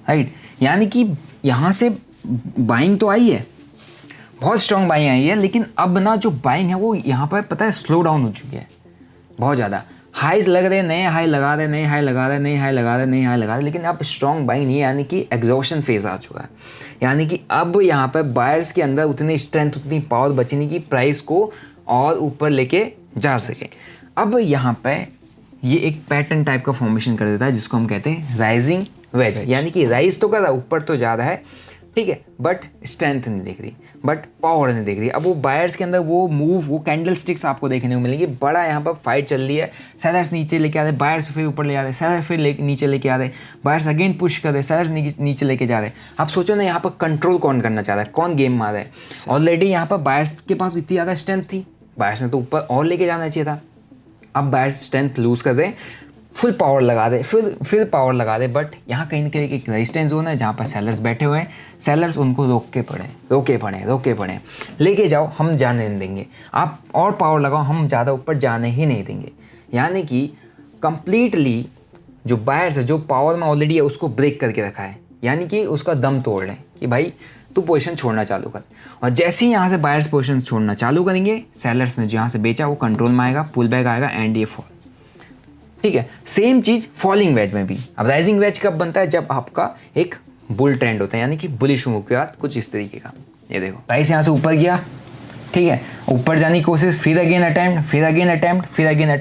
राइट। यानी कि यहाँ से बाइंग तो आई है, बहुत स्ट्रॉन्ग बाइंग आई है, लेकिन अब ना जो बाइंग है वो यहाँ पर पता है स्लो डाउन हो चुकी है बहुत ज़्यादा। हाइज लग रहे, नए हाई लगा रहे, लेकिन अब स्ट्रॉन्ग बाइंग नहीं है, यानी कि एग्जॉशन फेज आ चुका है। यानी कि अब यहाँ पर बायर्स के अंदर उतनी स्ट्रेंथ, उतनी पावर बची नहीं कि प्राइस को और ऊपर लेके जा सके। अब यहाँ पे ये एक पैटर्न टाइप का फॉर्मेशन कर देता है जिसको हम कहते हैं राइजिंग वेज। यानी कि राइज तो कर रहा है, ऊपर तो ज़्यादा है, ठीक है, बट स्ट्रेंथ नहीं दिख रही, बट पावर नहीं दिख रही। अब वो बायर्स के अंदर वो मूव, वो कैंडल स्टिक्स आपको देखने को मिलेंगे। बड़ा यहाँ पर फाइट चल रही है, सेलर्स नीचे लेके आ रहे, बायर्स फिर ऊपर ले आ रहे, सेलर फिर नीचे लेके आ रहे, बायर्स अगेन पुश कर रहे, सेलर्स नीचे लेके जा रहे। आप सोचो ना, यहाँ पर कंट्रोल कौन करना चाह रहा है, कौन गेम मार रहा है। ऑलरेडी यहाँ पर बायर्स के पास इतनी ज़्यादा स्ट्रेंथ थी, बायर्स ने तो ऊपर और लेके जाना चाहिए था। अब बायर्स स्ट्रेंथ लूज कर दे, फुल पावर लगा दे, फिर पावर लगा दे, बट यहाँ कहीं ना कहीं एक रेजिस्टेंस जोन है जहाँ पर सेलर्स बैठे हुए हैं। सेलर्स उनको रोके पड़े, लेके जाओ, हम जाने नहीं देंगे, आप और पावर लगाओ, हम ज़्यादा ऊपर जाने ही नहीं देंगे। यानी कि कंप्लीटली जो बायर्स है, जो पावर में ऑलरेडी है, उसको ब्रेक करके रखा है, यानी कि उसका दम तोड़ लें कि भाई तू पोजीशन छोड़ना चालू कर। और जैसे ही यहाँ से बायर्स पोजीशन छोड़ना चालू करेंगे, सेलर्स ने जो यहाँ से बेचा वो कंट्रोल में आएगा, पुल बैक आएगा एंड ये फॉल, ठीक है। सेम चीज़ फॉलिंग वेज में भी। अब राइजिंग वेज कब बनता है, जब आपका एक बुल ट्रेंड होता है, यानी कि बुलिश मूव के बाद कुछ इस तरीके का। ये देखो, प्राइस यहाँ से ऊपर गया, ठीक है, ऊपर जाने की कोशिश, फिर अगेन अटैम्प्ट,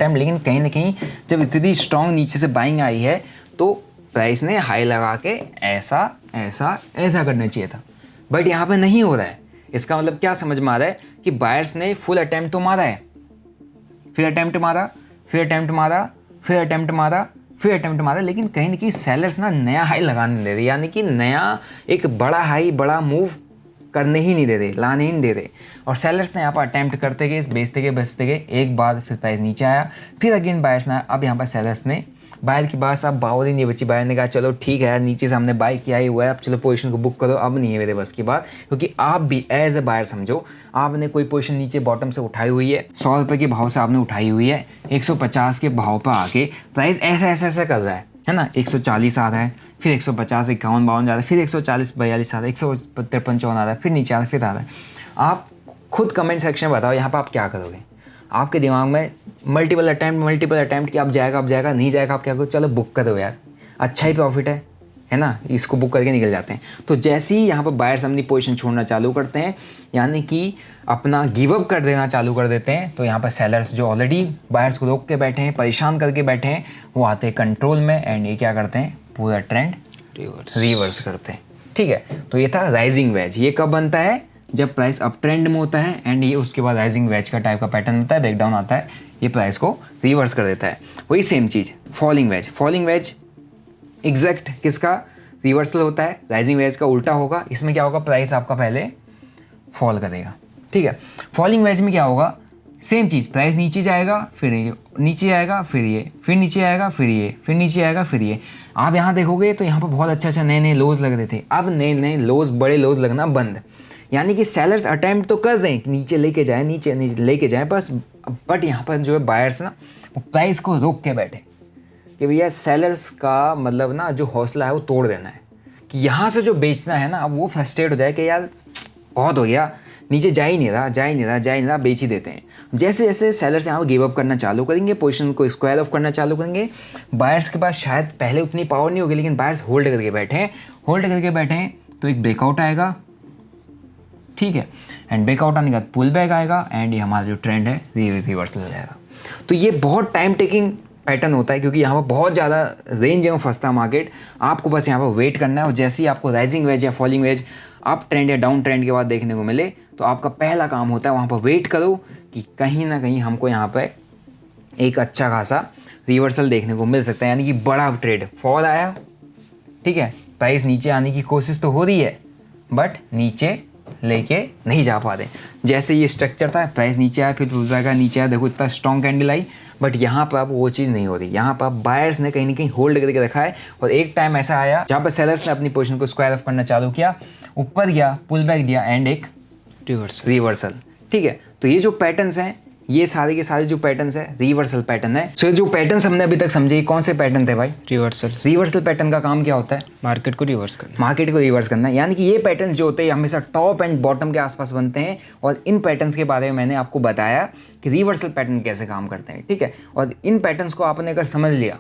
लेकिन कहीं ना कहीं जब इतनी स्ट्रॉन्ग नीचे से बाइंग आई है तो प्राइस ने हाई लगा के ऐसा करना चाहिए था, बट यहाँ पे नहीं हो रहा है। इसका मतलब क्या समझ में आ रहा है कि बायर्स ने फुल अटैम्प्ट तो मारा है, फिर अटैम्प्ट मारा, लेकिन कहीं ना कहीं सेलर्स ना नया हाई लगाने दे रहे, यानी कि नया एक बड़ा हाई, बड़ा मूव करने ही नहीं दे रहे, लाने ही नहीं दे रहे। और सेलर्स ने यहाँ पर अटैम्प्ट करते गए, बेचते गए, एक बार फिर प्राइस नीचे आया, फिर अगेन बायर्स ने, अब यहाँ पर सेलर्स ने, बायर की बात अब बावर ही नहीं बची, बायर ने कहा चलो ठीक है यार, नीचे से हमने बाय किया ही हुआ है, अब चलो पोजीशन को बुक करो, अब नहीं है मेरे बस की बात। क्योंकि आप भी एज ए बायर समझो, आपने कोई पोजीशन नीचे बॉटम से उठाई हुई है, 100 रुपये के भाव से आपने उठाई हुई है, 150 के भाव पर आके प्राइस ऐसा कर रहा है ना, 140 आ रहा है, फिर 150, 51, 52 जा रहा है, फिर 140, 42 आ रहा है, 153, 54 आ रहा है, फिर नीचे आ रहा है, फिर आ रहा है। आप खुद कमेंट सेक्शन में बताओ यहाँ पर आप क्या करोगे। आपके दिमाग में मल्टीपल अटैम्प्ट कि अब जाएगा, नहीं जाएगा, आप क्या करो, चलो बुक करो यार, अच्छा ही प्रॉफिट है ना, इसको बुक करके निकल जाते हैं। तो जैसे ही यहाँ पर बायर्स अपनी पोजीशन छोड़ना चालू करते हैं, यानी कि अपना गिव अप कर देना चालू कर देते हैं, तो यहाँ पर सेलर्स जो ऑलरेडी बायर्स को रोक के बैठे हैं, परेशान करके बैठे हैं, वो आते हैं कंट्रोल में एंड ये क्या करते हैं, पूरा ट्रेंड रिवर्स करते हैं, ठीक है। तो ये था राइजिंग वेज। ये कब बनता है, जब प्राइस अप ट्रेंड में होता है एंड ये उसके बाद राइजिंग वेज का टाइप का पैटर्न होता है, ब्रेकडाउन आता है, ये प्राइस को रिवर्स कर देता है। वही सेम चीज़ फॉलिंग वेज एग्जैक्ट किसका रिवर्सल होता है, राइजिंग वेज का उल्टा होगा। इसमें क्या होगा, प्राइस आपका पहले फॉल करेगा, ठीक है। फॉलिंग वेज में क्या होगा, सेम चीज़, प्राइस नीचे जाएगा, फिर ये नीचे आएगा, फिर ये, फिर नीचे आएगा, फिर ये, फिर नीचे आएगा, फिर ये। आप यहाँ देखोगे तो यहाँ पर बहुत अच्छा नए लोज लग रहे थे, अब नए लोज, बड़े लोज लगना बंद। यानी कि सेलर्स अटेम्प्ट तो कर रहे हैं कि नीचे लेके जाए, नीचे लेके जाए बस, बट यहाँ पर जो है बायर्स ना वो प्राइस को रोक के बैठे कि भैया सेलर्स का मतलब ना जो हौसला है वो तोड़ देना है, कि यहाँ से जो बेचना है ना अब वो फ्रस्ट्रेट हो जाए कि यार बहुत हो गया, नीचे जा ही नहीं रहा, बेच ही देते हैं। जैसे जैसे सेलर्स यहाँ गिव अप करना चालू करेंगे, पोजीशन को स्क्वायर ऑफ करना चालू करेंगे, बायर्स के पास शायद पहले उतनी पावर नहीं होगी, लेकिन बायर्स होल्ड करके बैठे हैं तो एक ब्रेकआउट आएगा, ठीक है, एंड ब्रेकआउट आने के बाद पुल बैक आएगा एंड ये हमारा जो ट्रेंड है रिवर्सल हो जाएगा। तो ये बहुत टाइम टेकिंग पैटर्न होता है, क्योंकि यहाँ पर बहुत ज़्यादा रेंज में फंसता है मार्केट। आपको बस यहाँ पर वेट करना है, और जैसे ही आपको राइजिंग वेज या फॉलिंग वेज अप ट्रेंड या डाउन ट्रेंड के बाद देखने को मिले, तो आपका पहला काम होता है वहाँ पर वेट करो कि कहीं ना कहीं हमको यहाँ पर एक अच्छा खासा रिवर्सल देखने को मिल सकता है, यानी कि बड़ा ट्रेड फॉल आया, ठीक है, प्राइस नीचे आने की कोशिश तो हो रही है बट नीचे लेके नहीं जा पा रहे। जैसे ये स्ट्रक्चर था, प्राइस नीचे आया, फिर का नीचे आया, देखो इतना स्ट्रॉन्ग कैंडल आई, बट यहाँ पर अब वो चीज़ नहीं हो रही। यहाँ पर बायर्स ने कहीं ना कहीं होल्ड करके रखा है, और एक टाइम ऐसा आया जहाँ पर सेलर्स ने अपनी पोजीशन को स्क्वायर ऑफ करना चालू किया, ऊपर गया, पुल बैक दिया एंड एक रिवर्सल, ठीक है। तो ये जो पैटर्न्स हैं, ये सारे के सारे जो पैटर्न्स है रिवर्सल पैटर्न है। सो जो पैटर्न्स हमने अभी तक समझे, कौन से पैटर्न थे भाई? रिवर्सल पैटर्न का काम क्या होता है? मार्केट को रिवर्स करना है। यानी कि ये पैटर्न्स जो होते हैं हमेशा टॉप एंड बॉटम के आसपास बनते हैं, और इन पैटर्न्स के बारे में मैंने आपको बताया कि रिवर्सल पैटर्न कैसे काम करते हैं, ठीक है। और इन पैटर्न्स को आपने अगर समझ लिया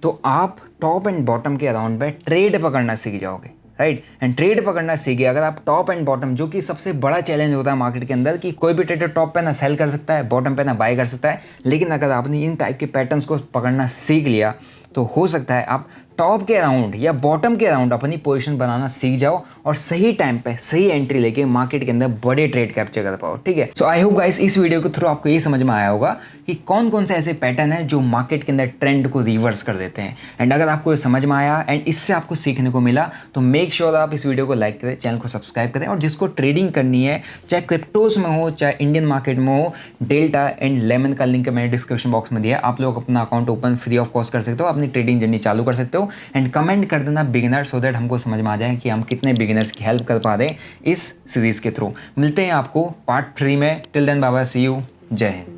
तो आप टॉप एंड बॉटम के अराउंड पे ट्रेड पकड़ना सीख जाओगे, राइट। एंड ट्रेड पकड़ना सीखे अगर आप टॉप एंड बॉटम, जो कि सबसे बड़ा चैलेंज होता है मार्केट के अंदर, कि कोई भी ट्रेडर टॉप पे ना सेल कर सकता है, बॉटम पे ना बाय कर सकता है, लेकिन अगर आपने इन टाइप के पैटर्न्स को पकड़ना सीख लिया तो हो सकता है आप टॉप के अराउंड या बॉटम के अराउंड अपनी पोजीशन बनाना सीख जाओ, और सही टाइम पे सही एंट्री लेके मार्केट के अंदर बड़े ट्रेड कैप्चर कर पाओ, ठीक है। सो आई होप गाइस इस वीडियो के थ्रू आपको ये समझ में आया होगा कि कौन कौन से ऐसे पैटर्न है जो मार्केट के अंदर ट्रेंड को रिवर्स कर देते हैं। एंड अगर आपको ये समझ में आया एंड इससे आपको सीखने को मिला, तो मेक श्योर आप इस वीडियो को लाइक करें, चैनल को सब्सक्राइब करें, और जिसको ट्रेडिंग करनी है, चाहे क्रिप्टोज में हो चाहे इंडियन मार्केट में हो, डेल्टा एंड लेमन का लिंक मैंने डिस्क्रिप्शन बॉक्स में दिया, आप लोग अपना account open free of cost कर सकते हो, अपनी ट्रेडिंग जर्नी चालू कर सकते हो। एंड कमेंट कर देना बिगिनर, सो दैट हमको समझ में आ जाए कि हम कितने बिगिनर्स की हेल्प कर पा रहे हैं इस सीरीज के थ्रू। मिलते हैं आपको पार्ट 3 में। Till then bye bye, see you, जय हिंद।